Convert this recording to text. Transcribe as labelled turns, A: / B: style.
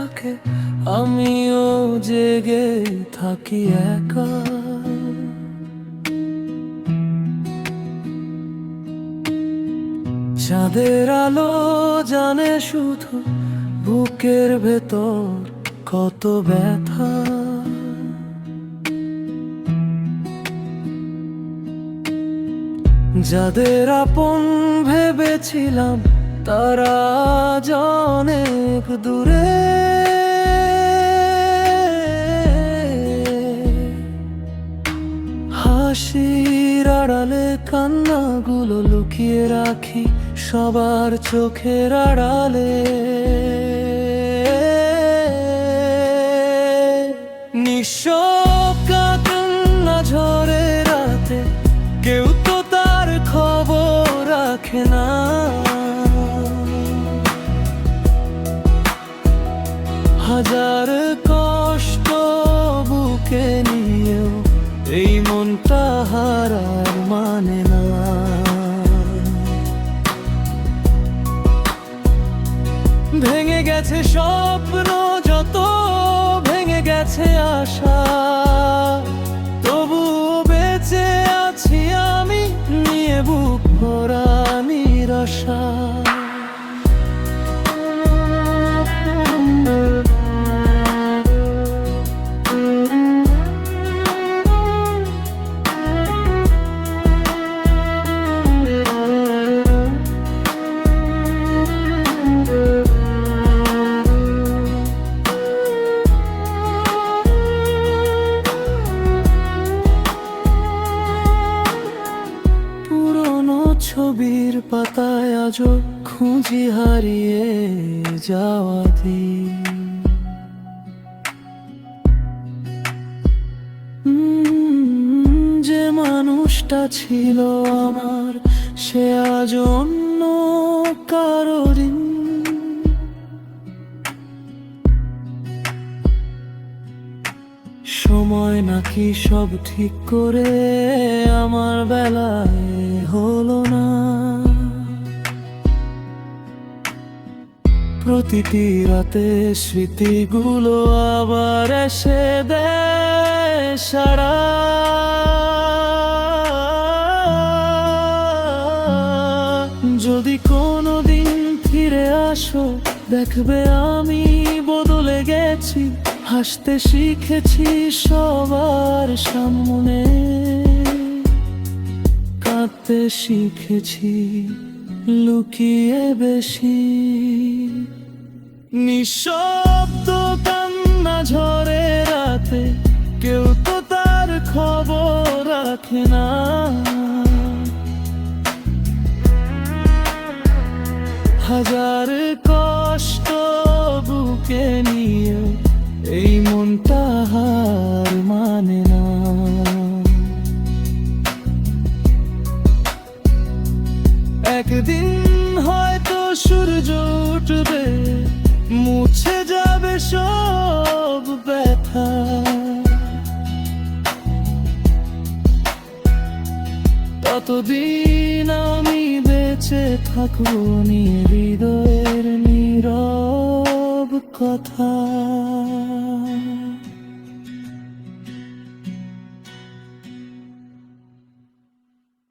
A: থাকে, আমিও জেগে থাকি একা। চাঁদের আলো জানে শুধু বুকের ভেতর কত ব্যথা। যাদের আপন ভেবেছিলাম তারা আজ অনেক দূরে। হাসির আড়ালে কান্নাগুলো লুকিয়ে রাখি সবার চোখের আড়ালে। নিঃশব্দ কান্না ঝরে রাতে, কেউ তো তার খবর রাখে না। হাজার কষ্ট বুকে নিয়েও এই মনটা হারার মানে না। ভেঙে গেছে স্বপ্ন যত, ভেঙে গেছে আশা, তবুও বেঁচে আছি আমি নিয়ে বুক ভরা নিরাশা। ছবির পাতায় আজও খুঁজি হারিয়ে যাওয়া দিন। যে মানুষটা ছিল আমার সে আজ অন্য কারোর। সময় নাকি সব ঠিক করে আমার বেলায় হলো না। প্রতিটি রাতে স্মৃতিগুলো আবার এসে দেয় সাড়া। যদি কোনোদিন ফিরে আসো দেখবে আমি বদলে গেছি। হাসতে শিখেছি সবার সামনে, কাঁদতে শিখেছি লুকিয়ে বেশি। নিঃশব্দ কান্না ঝরে রাতে, কেউ তো তার খবর রাখে না। হাজার কষ্ট বুকে নিয়ে এই মনটা হার মানে না। একদিন হয়তো সূর্য উঠবে, মুছে যাবে সব ব্যথা। ততদিন আমি বেঁচে থাকবো নিয়ে।